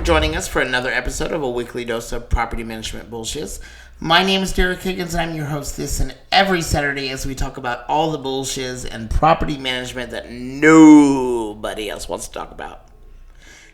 joining us for another episode of a weekly dose of property management bullshit. My name is Derek Higgins, and I'm your host this and every Saturday as we talk about all the bullshit and property management that nobody else wants to talk about.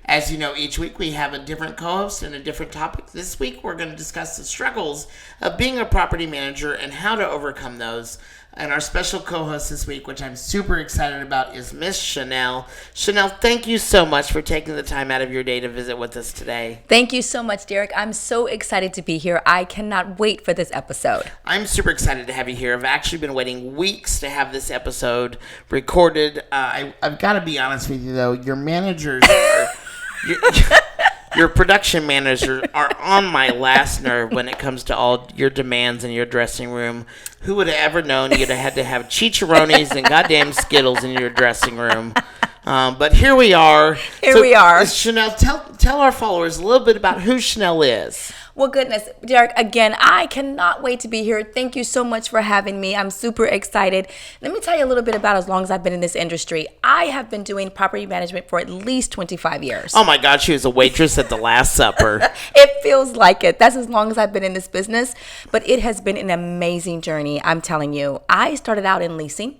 As you know, each week we have a different co-host and a different topic. This week we're going to discuss the struggles of being a property manager and how to overcome those. And our special co-host this week, which I'm super excited about, is Miss Chanel. Chanel, thank you so much for taking the time out of your day to visit with us today. Thank you so much, Derek. I'm so excited to be here. I cannot wait for this episode. I'm super excited to have you here. I've actually been waiting weeks to have this episode recorded. I've got to be honest with you, though. Your managers are... Your production managers are on my last nerve when it comes to all your demands in your dressing room. Who would have ever known you'd have had to have chicharrones and goddamn Skittles in your dressing room? But here we are. We are. Chanel, tell our followers a little bit about who Chanel is. Well, goodness, Derek, again, I cannot wait to be here. Thank you so much for having me. I'm super excited. Let me tell you a little bit about as long as I've been in this industry. I have been doing property management for at least 25 years. Oh, my God, she was a waitress at the Last Supper. It feels like it. That's as long as I've been in this business. But it has been an amazing journey, I'm telling you. I started out in leasing,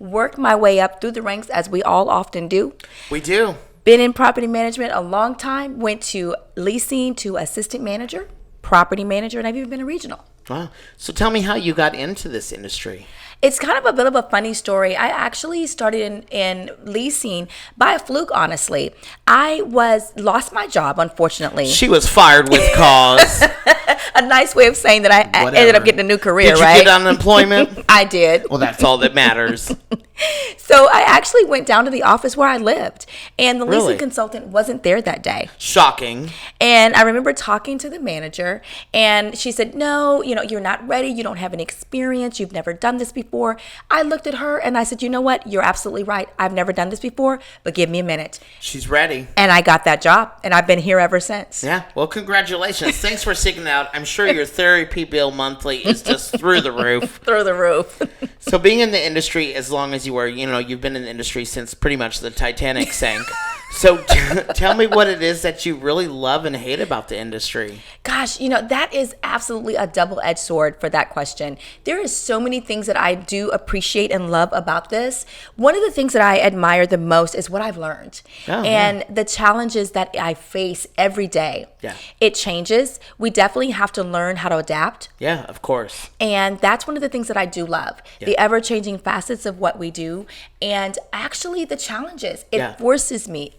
worked my way up through the ranks, as we all often do. We do. Been in property management a long time, went to leasing to assistant manager, property manager, and I've even been a regional. Wow. So tell me how you got into this industry. It's kind of a bit of a funny story. I actually started in leasing by a fluke, honestly. I lost my job, unfortunately. She was fired with cause. A nice way of saying that I ended up getting a new career, right? Did you get unemployment? I did. Well, that's all that matters. So I actually went down to the office where I lived, and the leasing consultant wasn't there that day. Shocking. And I remember talking to the manager, and she said, no, you're not ready. You don't have any experience. You've never done this before. I looked at her, and I said, you know what? You're absolutely right. I've never done this before, but give me a minute. She's ready. And I got that job, and I've been here ever since. Yeah. Well, congratulations. Thanks for sticking out. I'm sure your therapy bill monthly is just through the roof. Through the roof. So being in the industry as long as you were, you've been in the industry since pretty much the Titanic sank. So tell me what it is that you really love and hate about the industry. Gosh, that is absolutely a double-edged sword for that question. There is so many things that I do appreciate and love about this. One of the things that I admire the most is what I've learned and the challenges that I face every day. Yeah. It changes. We definitely have to learn how to adapt. Yeah, of course. And that's one of the things that I do love, the ever-changing facets of what we do, and actually the challenges. It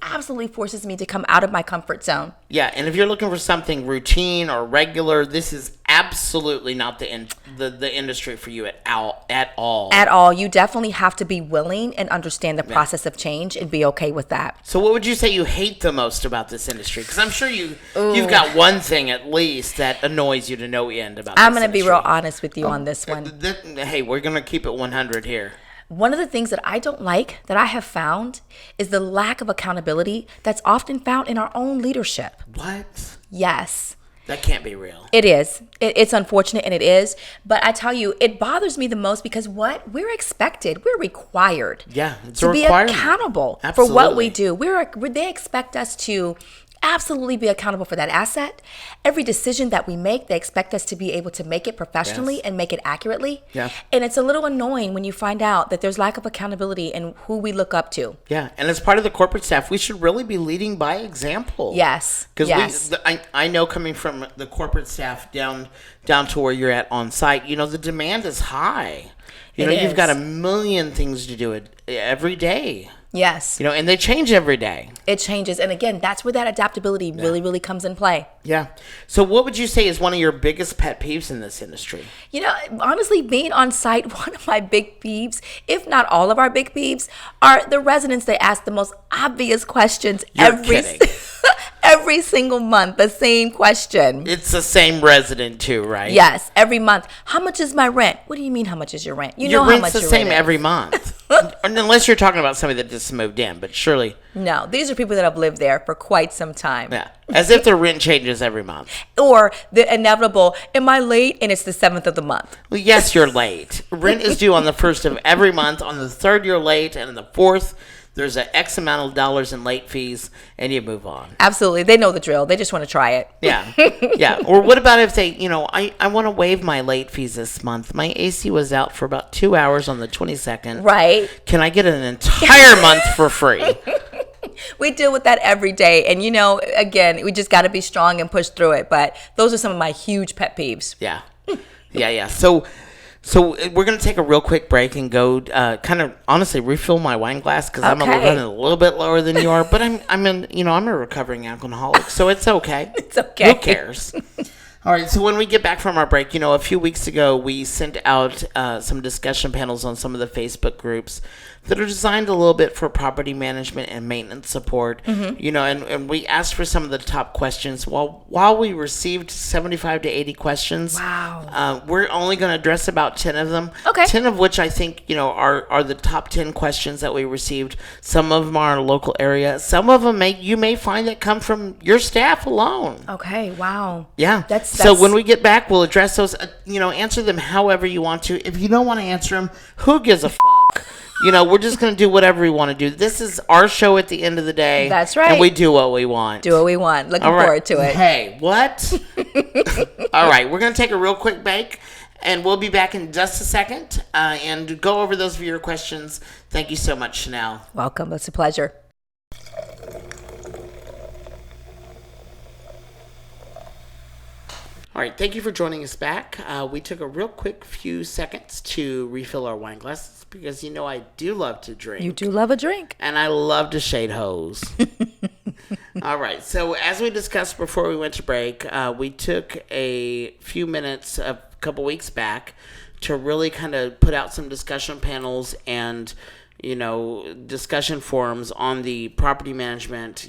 absolutely forces me to come out of my comfort zone. Yeah, and if you're looking for something routine or regular, this is absolutely not the industry for you at all. At all. You definitely have to be willing and understand the process of change and be okay with that. So what would you say you hate the most about this industry? Because I'm sure you've got one thing at least that annoys you to no end about this industry. I'm going to be real honest with you on this one. Hey, we're going to keep it 100 here. One of the things that I don't like, that I have found, is the lack of accountability that's often found in our own leadership. What? Yes. That can't be real. It is. It's unfortunate, and it is. But I tell you, it bothers me the most because we're expected, we're required to be accountable for what we do. They expect us to absolutely be accountable for that asset. Every decision that we make, they expect us to be able to make it professionally and make it accurately. Yeah. And it's a little annoying when you find out that there's lack of accountability in who we look up to. Yeah. And as part of the corporate staff, we should really be leading by example. Yes. Because I know coming from the corporate staff down to where you're at on site, the demand is high. You've got a million things to do every day. Yes. And they change every day. It changes. And again, that's where that adaptability really, really comes in play. Yeah. So what would you say is one of your biggest pet peeves in this industry? Honestly, being on site, one of my big peeves, if not all of our big peeves, are the residents. They ask the most obvious questions every single month, the same question. It's the same resident too, right? Yes, every month. How much is my rent? What do you mean, how much is your rent? Your rent's the same every month. Unless you're talking about somebody that just moved in, but surely. No, these are people that have lived there for quite some time. Yeah, as if their rent changes every month. Or the inevitable, am I late? And it's the 7th of the month. Well, yes, you're late. Rent is due on the 1st of every month. On the 3rd, you're late. And on the 4th, There's an X amount of dollars in late fees, and you move on. Absolutely. They know the drill. They just want to try it. Yeah. Yeah. Or what about if they, I want to waive my late fees this month. My AC was out for about 2 hours on the 22nd. Right. Can I get an entire month for free? We deal with that every day. And, again, we just got to be strong and push through it. But those are some of my huge pet peeves. Yeah. Yeah. So we're going to take a real quick break and go kind of honestly refill my wine glass because I'm running a little bit lower than you are. But I'm a recovering alcoholic, so it's okay. It's okay. Who cares? All right, so when we get back from our break, a few weeks ago, we sent out some discussion panels on some of the Facebook groups that are designed a little bit for property management and maintenance support, and we asked for some of the top questions. While we received 75 to 80 questions, wow, we're only going to address about 10 of them. Okay. 10 of which I think, are the top 10 questions that we received. Some of them are in a local area. Some of them you may find that come from your staff alone. Okay, wow. Yeah. So when we get back, we'll address those, answer them however you want to. If you don't want to answer them, who gives a fuck? We're just going to do whatever we want to do. This is our show at the end of the day. That's right. And we do what we want. Do what we want. Looking forward to it. Hey, what? All right. We're going to take a real quick break, and we'll be back in just a second and go over those viewer questions. Thank you so much, Chanel. Welcome. It's a pleasure. All right, thank you for joining us back. We took a real quick few seconds to refill our wine glasses because I do love to drink. You do love a drink. And I love to shade hose. All right, so as we discussed before we went to break, we took a few minutes a couple weeks back to really kind of put out some discussion panels and discussion forums on the property management,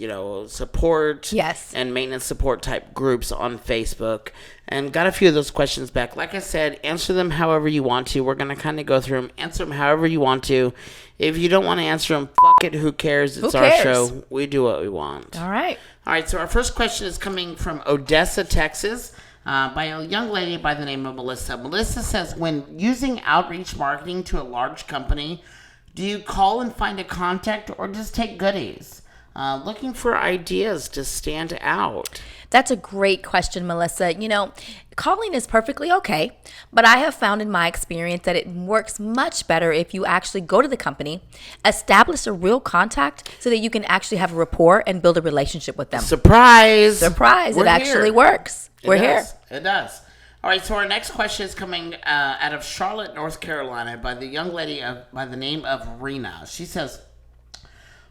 support and maintenance support type groups on Facebook, and got a few of those questions back. Like I said, answer them however you want to. We're going to kind of go through them, answer them however you want to. If you don't want to answer them, fuck it, who cares? It's our show. We do what we want. All right, so our first question is coming from Odessa, Texas. By a young lady by the name of Melissa. Melissa says, when using outreach marketing to a large company, do you call and find a contact or just take goodies? Looking for ideas to stand out. That's a great question, Melissa. Calling is perfectly okay, but I have found in my experience that it works much better if you actually go to the company, establish a real contact so that you can actually have a rapport and build a relationship with them. Surprise! It actually works. We're here. It does. All right, so our next question is coming out of Charlotte, North Carolina, by the young lady by the name of Rena. She says,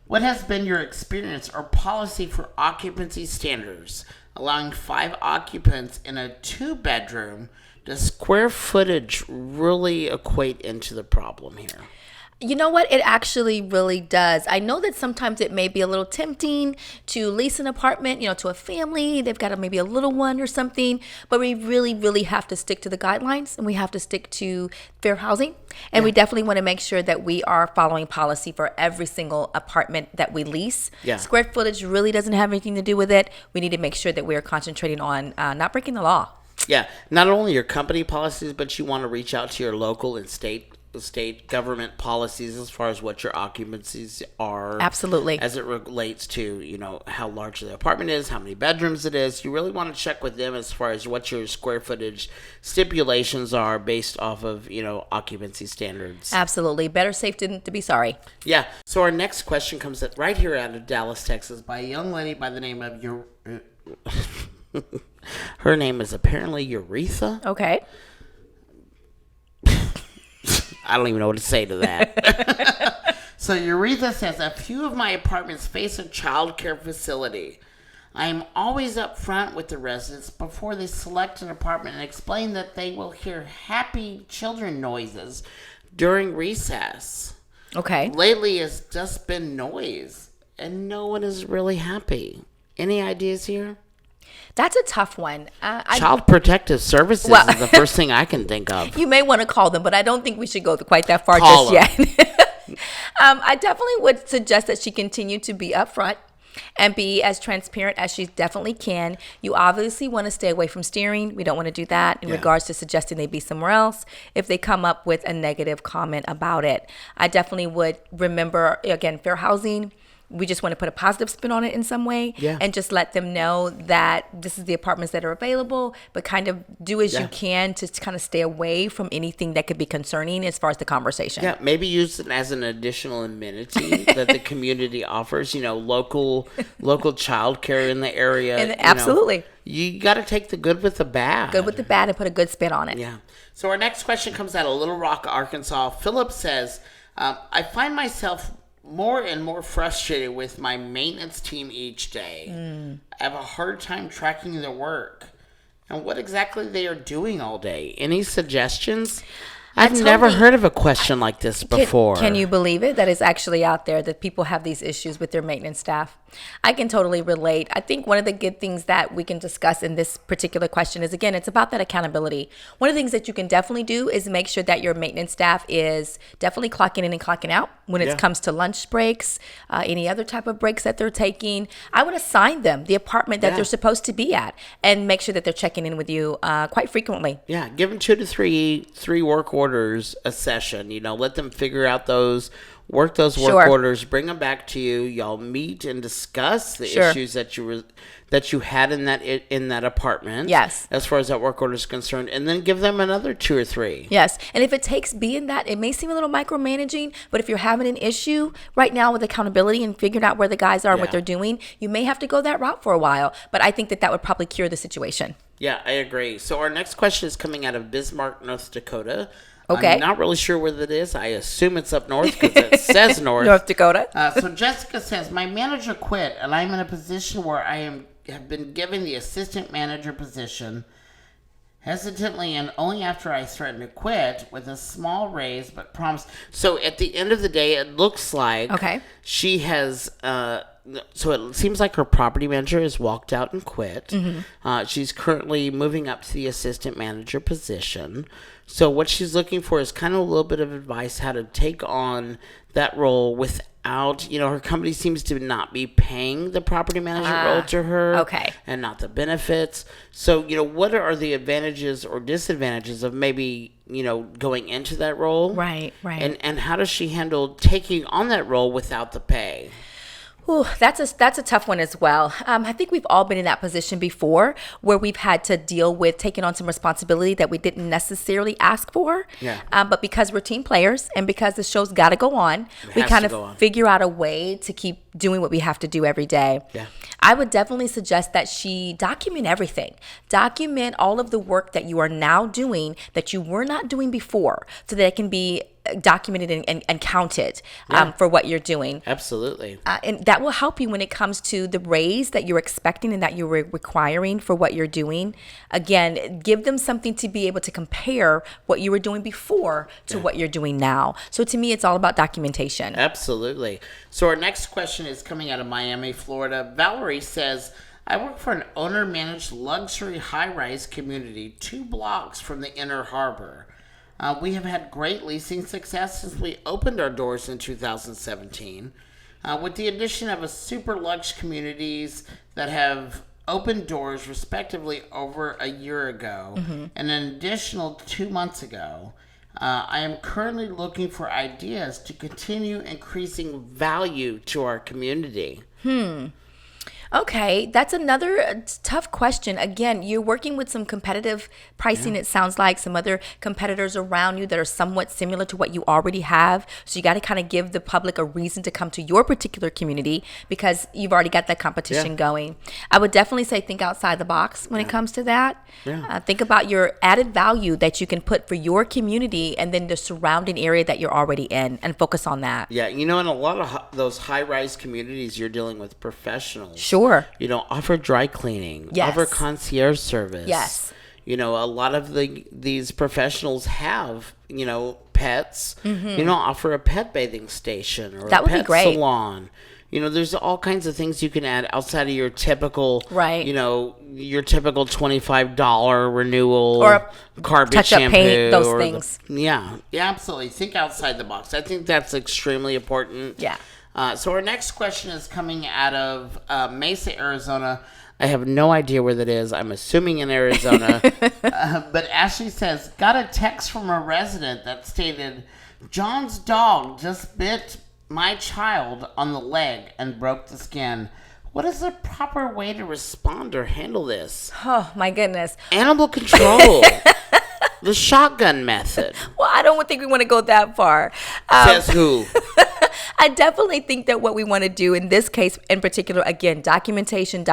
what has been your experience or policy for occupancy standards, allowing 5 occupants in a 2-bedroom? Does square footage really equate into the problem here? You know what? It actually really does. I know that sometimes it may be a little tempting to lease an apartment, to a family. They've got maybe a little one or something. But we really, really have to stick to the guidelines, and we have to stick to fair housing. And we definitely want to make sure that we are following policy for every single apartment that we lease. Yeah. Square footage really doesn't have anything to do with it. We need to make sure that we are concentrating on not breaking the law. Yeah. Not only your company policies, but you want to reach out to your local and state government policies as far as what your occupancies are. Absolutely. As it relates to, how large the apartment is, how many bedrooms it is. You really want to check with them as far as what your square footage stipulations are based off of, occupancy standards. Absolutely. Better safe than to be sorry. Yeah. So our next question comes right here out of Dallas, Texas, by a young lady by the name of her name is apparently Uretha. Okay. I don't even know what to say to that. So Uretha says, a few of my apartments face a child care facility. I am always up front with the residents before they select an apartment and explain that they will hear happy children noises during recess. Okay. Lately, it's just been noise, and no one is really happy. Any ideas here? That's a tough one. Child Protective Services is the first thing I can think of. You may want to call them, but I don't think we should go quite that far just yet. I definitely would suggest that she continue to be upfront and be as transparent as she definitely can. You obviously want to stay away from steering. We don't want to do that in regards to suggesting they be somewhere else if they come up with a negative comment about it. I definitely would remember, again, fair housing. We just want to put a positive spin on it in some way and just let them know that this is the apartments that are available, but kind of do as you can to kind of stay away from anything that could be concerning as far as the conversation. Yeah, maybe use it as an additional amenity that the community offers, local childcare in the area. And absolutely. You got to take the good with the bad. Good with the bad and put a good spin on it. Yeah. So our next question comes out of Little Rock, Arkansas. Philip says, I find myself more and more frustrated with my maintenance team each day. I have a hard time tracking their work and what exactly they are doing all day. Any suggestions? I've never heard of a question like this before. Can you believe it? That is actually out there, that people have these issues with their maintenance staff. I can totally relate. I think one of the good things that we can discuss in this particular question is, again, it's about that accountability. One of the things that you can definitely do is make sure that your maintenance staff is definitely clocking in and clocking out when it comes to lunch breaks, any other type of breaks that they're taking. I would assign them the apartment that they're supposed to be at and make sure that they're checking in with you quite frequently. Yeah, give them 2 to 3 work orders a session. Let them figure out work those work orders, bring them back to you. Y'all meet and discuss the issues that you had in that apartment. Yes. As far as that work order is concerned, and then give them another 2 or 3. Yes. And if it takes being that, it may seem a little micromanaging, but if you're having an issue right now with accountability and figuring out where the guys are and what they're doing, you may have to go that route for a while. But I think that would probably cure the situation. Yeah, I agree. So our next question is coming out of Bismarck, North Dakota. Okay. I'm not really sure where that is. I assume it's up north because it says north. North Dakota. So Jessica says, my manager quit, and I'm in a position where have been given the assistant manager position hesitantly and only after I threatened to quit with a small raise, but promised. So at the end of the day, it looks like she has... so it seems like her property manager has walked out and quit. Mm-hmm. She's currently moving up to the assistant manager position. So what she's looking for is kind of a little bit of advice how to take on that role without, her company seems to not be paying the property manager role to her. Okay. And not the benefits. So, what are the advantages or disadvantages of maybe, going into that role? Right. And how does she handle taking on that role without the pay? Ooh, that's a tough one as well. I think we've all been in that position before where we've had to deal with taking on some responsibility that we didn't necessarily ask for. Yeah. But because we're team players and because the show's got to go on, we kind of figure out a way to keep doing what we have to do every day. Yeah. I would definitely suggest that she document everything. Document all of the work that you are now doing that you were not doing before so that it can be documented and counted for what you're doing. Absolutely. And that will help you when it comes to the raise that you're expecting and that you're requiring for what you're doing. Again, give them something to be able to compare what you were doing before to what you're doing now. So to me, it's all about documentation. Absolutely. So our next question is coming out of Miami, Florida. Valerie says, I work for an owner-managed luxury high-rise community 2 blocks from the Inner Harbor. We have had great leasing success since we opened our doors in 2017. With the addition of a super luxe communities that have opened doors respectively over a year ago and an additional 2 months ago, I am currently looking for ideas to continue increasing value to our community. Okay, that's another tough question. Again, you're working with some competitive pricing, it sounds like, some other competitors around you that are somewhat similar to what you already have. So you got to kind of give the public a reason to come to your particular community because you've already got that competition going. I would definitely say think outside the box when it comes to that. Think about your added value that you can put for your community and then the surrounding area that you're already in and focus on that. Yeah, in a lot of those high-rise communities, you're dealing with professionals. Sure. Offer dry cleaning, offer concierge service. Yes. A lot of these professionals have, pets, offer a pet bathing station or that a would pet be great. salon. There's all kinds of things you can add outside of your typical, your typical $25 renewal or carpet touch shampoo. Up paint, those things. Yeah, absolutely. Think outside the box. I think that's extremely important. Yeah. So our next question is coming out of Mesa, Arizona. I have no idea where that is. I'm assuming in Arizona. But Ashley says, got a text from a resident that stated, John's dog just bit my child on the leg and broke the skin. What is the proper way to respond or handle this? Oh, my goodness. Animal control. The shotgun method. Well, I don't think we want to go that far. Says who? I definitely think that what we want to do in this case in particular, again, documentation.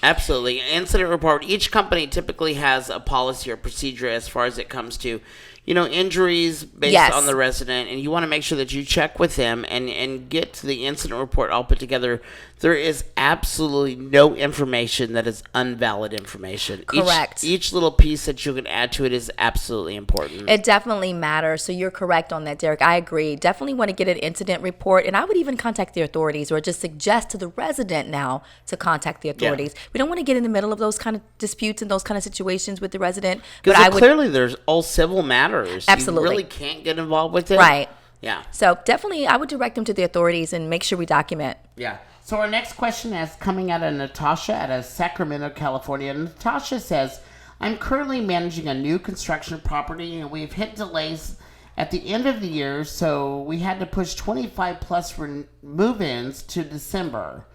Absolutely. Incident report. Each company typically has a policy or procedure as far as it comes to, injuries based on the resident, and you want to make sure that you check with them and get to the incident report all put together. There is absolutely no information that is invalid information. Correct. Each little piece that you can add to it is absolutely important. It definitely matters. So you're correct on that, Derek. I agree. Definitely want to get an incident report, and I would even contact the authorities or just suggest to the resident now to contact the authorities. Yeah. We don't want to get in the middle of those kind of disputes and those kind of situations with the resident. Because clearly there's all civil matters. Absolutely. You really can't get involved with it. Right. Yeah. So definitely I would direct them to the authorities and make sure we document. Yeah. So our next question is coming out of Natasha out of Sacramento, California. Natasha says, I'm currently managing a new construction property and we've hit delays at the end of the year, so we had to push 25 plus move-ins to December.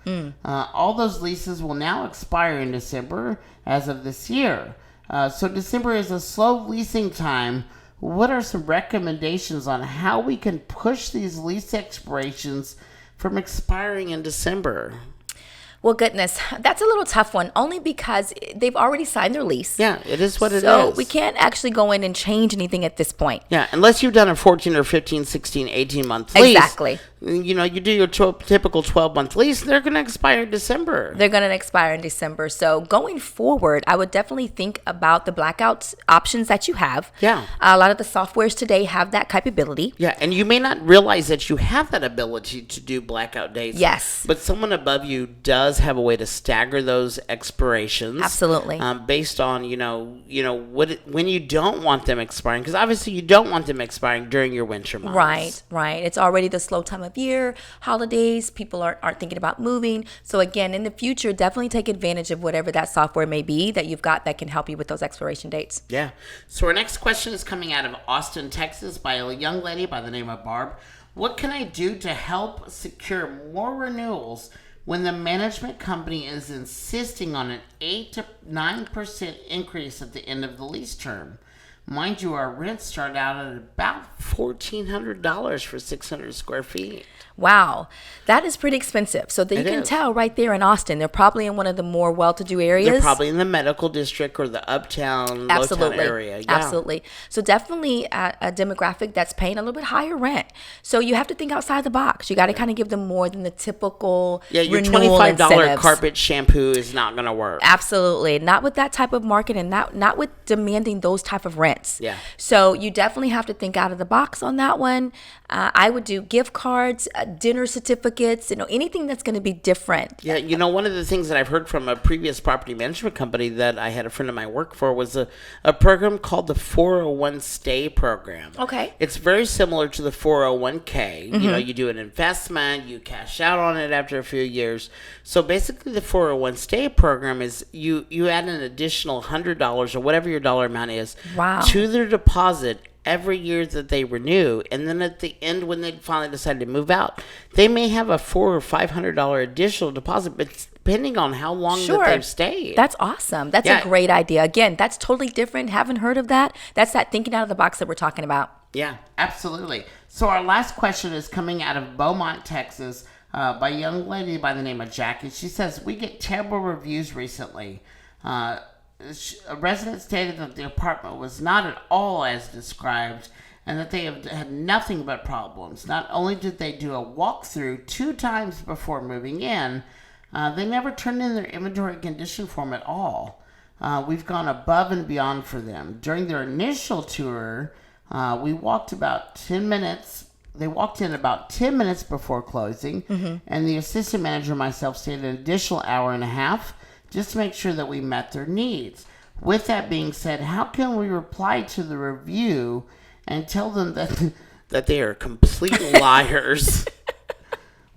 All those leases will now expire in December as of this year. So December is a slow leasing time. What are some recommendations on how we can push these lease expirations from expiring in December? Well, goodness, that's a little tough one, only because they've already signed their lease. Yeah, it is what it is. So we can't actually go in and change anything at this point. Yeah, unless you've done a 14 or 15, 16, 18-month lease. Exactly. You do your typical 12-month lease, they're going to expire in December. They're going to expire in December. So going forward, I would definitely think about the blackout options that you have. Yeah. A lot of the softwares today have that capability. Yeah, and you may not realize that you have that ability to do blackout dates. Yes. But someone above you does have a way to stagger those expirations. Absolutely. Based on, when you don't want them expiring. Because obviously you don't want them expiring during your winter months. Right. It's already the slow time of year, holidays, people aren't thinking about moving. So again, in the future, definitely take advantage of whatever that software may be that you've got that can help you with those expiration dates. Yeah. So our next question is coming out of Austin, Texas by a young lady by the name of Barb. What can I do to help secure more renewals when the management company is insisting on an 8 to 9% increase at the end of the lease term? Mind you, our rents start out at about $1,400 for 600 square feet. Wow, that is pretty expensive. So you can tell right there in Austin, they're probably in one of the more well-to-do areas. They're probably in the medical district or the uptown, lowtown area. Yeah. Absolutely. So definitely a demographic that's paying a little bit higher rent. So you have to think outside the box. You got to kind of give them more than the typical your renewal $25 incentives. Carpet shampoo is not going to work. Absolutely. Not with that type of market and not with demanding those type of rents. Yeah. So you definitely have to think out of the box on that one. I would do gift cards, dinner certificates, anything that's going to be different. Yeah, one of the things that I've heard from a previous property management company that I had a friend of mine work for was a program called the 401 Stay program. Okay. It's very similar to the 401k. Mm-hmm. You do an investment, you cash out on it after a few years. So basically the 401 Stay program is you add an additional $100 or whatever your dollar amount is to their deposit every year that they renew, and then at the end when they finally decide to move out, they may have a $400 or $500 additional deposit, but depending on how long that they've stayed. That's awesome. That's a great idea. Again, that's totally different. Haven't heard of that. That's that thinking out of the box that we're talking about. Yeah, absolutely. So our last question is coming out of Beaumont, Texas, by a young lady by the name of Jackie. She says, we get terrible reviews recently. A resident stated that the apartment was not at all as described and that they have had nothing but problems. Not only did they do a walkthrough 2 times before moving in, they never turned in their inventory condition form at all. We've gone above and beyond for them. During their initial tour, we walked about 10 minutes. They walked in about 10 minutes before closing, and the assistant manager and myself stayed an additional hour and a half just to make sure that we met their needs. With that being said, how can we reply to the review and tell them that they are complete liars?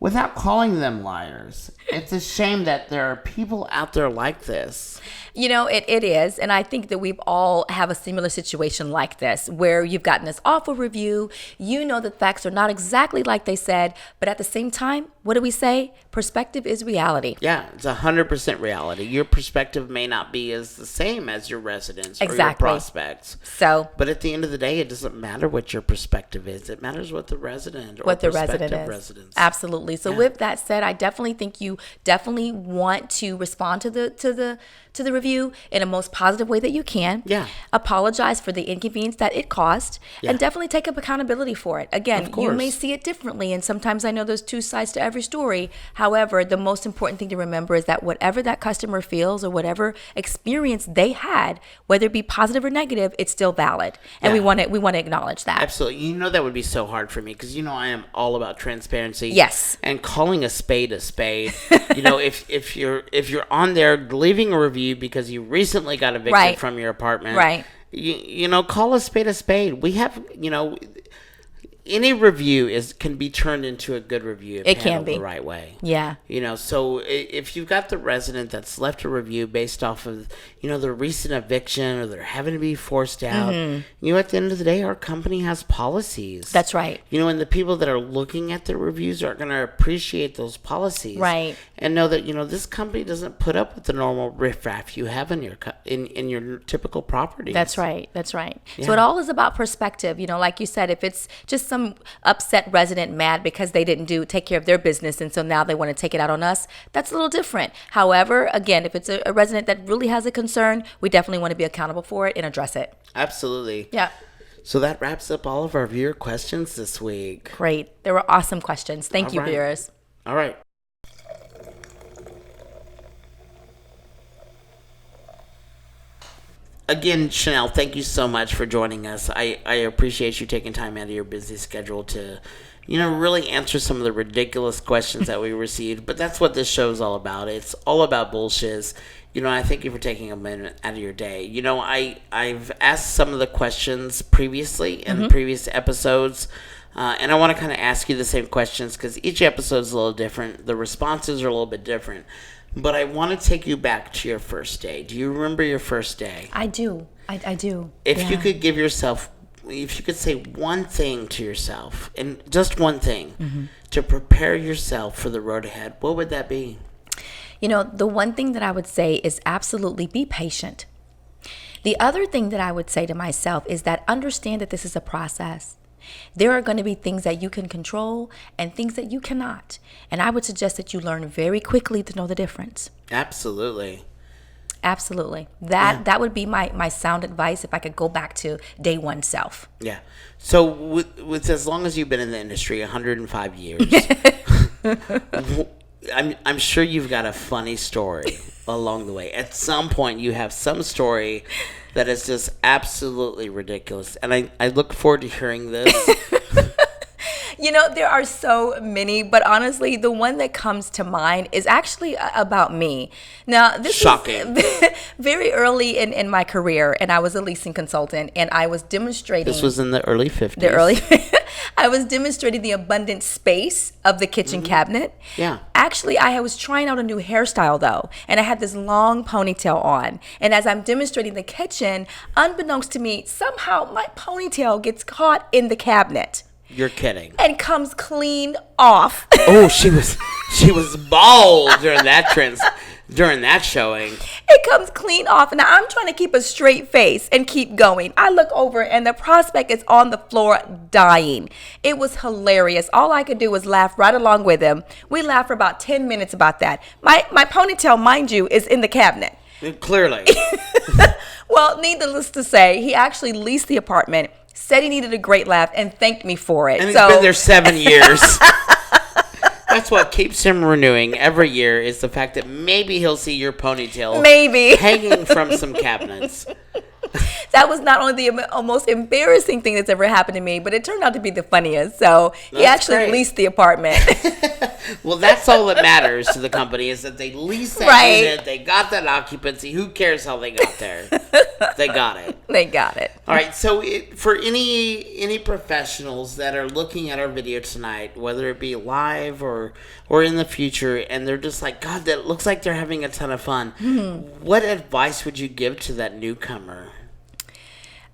without calling them liars. It's a shame that there are people out there like this. You know, it is. And I think that we've all have a similar situation like this, where you've gotten this awful review. You know that facts are not exactly like they said, but at the same time, what do we say? Perspective is reality. Yeah, it's 100% reality. Your perspective may not be as the same as your residents or your prospects. But at the end of the day, it doesn't matter what your perspective is. It matters what the resident or prospective residents. Absolutely. So with that said, I definitely think you definitely want to respond to the review in a most positive way that you can. Yeah. Apologize for the inconvenience that it caused, and definitely take up accountability for it. Again, you may see it differently, and sometimes I know there's two sides to every story. However, the most important thing to remember is that whatever that customer feels or whatever experience they had, whether it be positive or negative, it's still valid, and we want to acknowledge that. Absolutely. You know, that would be so hard for me because I am all about transparency. Yes. And calling a spade a spade. if you're on there leaving a review because you recently got evicted from your apartment, right? Call a spade a spade. We have any review can be turned into a good review if it can be the right way. Yeah. So if you've got the resident that's left a review based off of the recent eviction or they're having to be forced out, at the end of the day, our company has policies. That's right. And the people that are looking at the reviews are going to appreciate those policies, right? And know that this company doesn't put up with the normal riffraff you have in your in your typical property. That's right. Yeah. So it all is about perspective. Like you said, if it's just some upset resident mad because they didn't take care of their business, and so now they want to take it out on us, that's a little different. However, again, if it's a resident that really has a concern, we definitely want to be accountable for it and address it. Absolutely. Yeah. So that wraps up all of our viewer questions this week. Great. There were awesome questions. Thank you, viewers. All right. Again, Chanel, thank you so much for joining us. I appreciate you taking time out of your busy schedule to, really answer some of the ridiculous questions that we received. But that's what this show is all about. It's all about bullshit. I thank you for taking a minute out of your day. I've asked some of the questions previously in previous episodes. And I want to kind of ask you the same questions because each episode is a little different. The responses are a little bit different. But I want to take you back to your first day. Do you remember your first day? I do. I do. If you could if you could say one thing to yourself, and just one thing, to prepare yourself for the road ahead, what would that be? The one thing that I would say is absolutely be patient. The other thing that I would say to myself is that understand that this is a process. There are going to be things that you can control and things that you cannot. And I would suggest that you learn very quickly to know the difference. Absolutely. That would be my sound advice if I could go back to day one self. Yeah. So with as long as you've been in the industry, 105 years, I'm sure you've got a funny story along the way. At some point, you have some story that is just absolutely ridiculous. And I look forward to hearing this. There are so many, but honestly, the one that comes to mind is actually about me. Now, this Shocking. is very early in my career, and I was a leasing consultant, and I was demonstrating. This was in the early 50s. I was demonstrating the abundant space of the kitchen cabinet. Yeah. Actually, I was trying out a new hairstyle, though, and I had this long ponytail on. And as I'm demonstrating the kitchen, unbeknownst to me, somehow my ponytail gets caught in the cabinet. You're kidding. And comes clean off. Oh, she was bald during that showing. It comes clean off. Now I'm trying to keep a straight face and keep going. I look over and the prospect is on the floor dying. It was hilarious. All I could do was laugh right along with him. We laughed for about 10 minutes about that. My ponytail, mind you, is in the cabinet. Clearly. Well, needless to say, he actually leased the apartment, said he needed a great laugh, and thanked me for it. And he's been there 7 years. That's what keeps him renewing every year is the fact that maybe he'll see your ponytail hanging from some cabinets. That was not only the most embarrassing thing that's ever happened to me, but it turned out to be the funniest. So he actually leased the apartment. Well, that's all that matters to the company is that they leased that unit. They got that occupancy. Who cares how they got there? They got it. They got it. All right. So for any professionals that are looking at our video tonight, whether it be live or in the future, and they're just like, God, that looks like they're having a ton of fun. Mm-hmm. What advice would you give to that newcomer?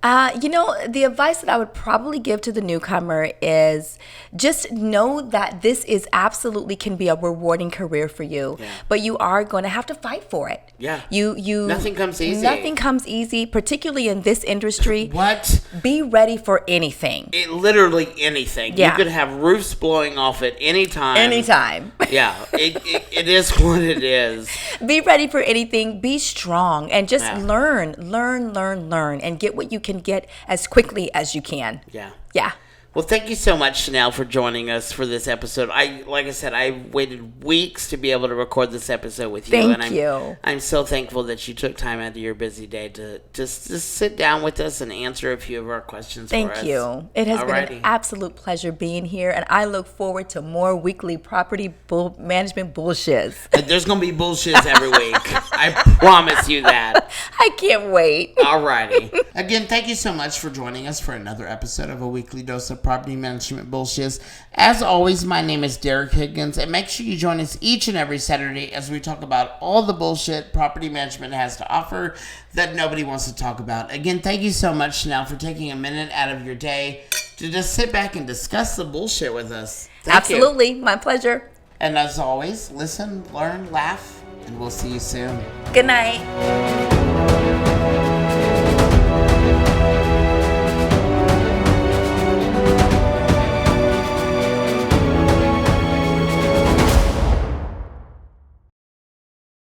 The advice that I would probably give to the newcomer is just know that this is absolutely can be a rewarding career for you, but you are going to have to fight for it. Yeah. Nothing comes easy. Nothing comes easy, particularly in this industry. What? Be ready for anything. Literally anything. Yeah. You could have roofs blowing off at any time. Anytime. Yeah. It is what it is. Be ready for anything. Be strong and just learn, and get what you can get as quickly as you can. Yeah. Yeah. Well, thank you so much, Chanel, for joining us for this episode. Like I said, I waited weeks to be able to record this episode with you. Thank you. I'm so thankful that you took time out of your busy day to just sit down with us and answer a few of our questions for us. Thank you. It has been an absolute pleasure being here, and I look forward to more weekly property management bullshits. There's going to be bullshits every week. I promise you that. I can't wait. All righty. Again, thank you so much for joining us for another episode of A Weekly Dose of Property Management Bullshit. As always, my name is Derek Higgins, and make sure you join us each and every Saturday as we talk about all the bullshit property management has to offer that nobody wants to talk about. Again, thank you so much, Chanel, for taking a minute out of your day to just sit back and discuss the bullshit with us. Absolutely. My pleasure. And as always, listen, learn, laugh, and we'll see you soon. Good night.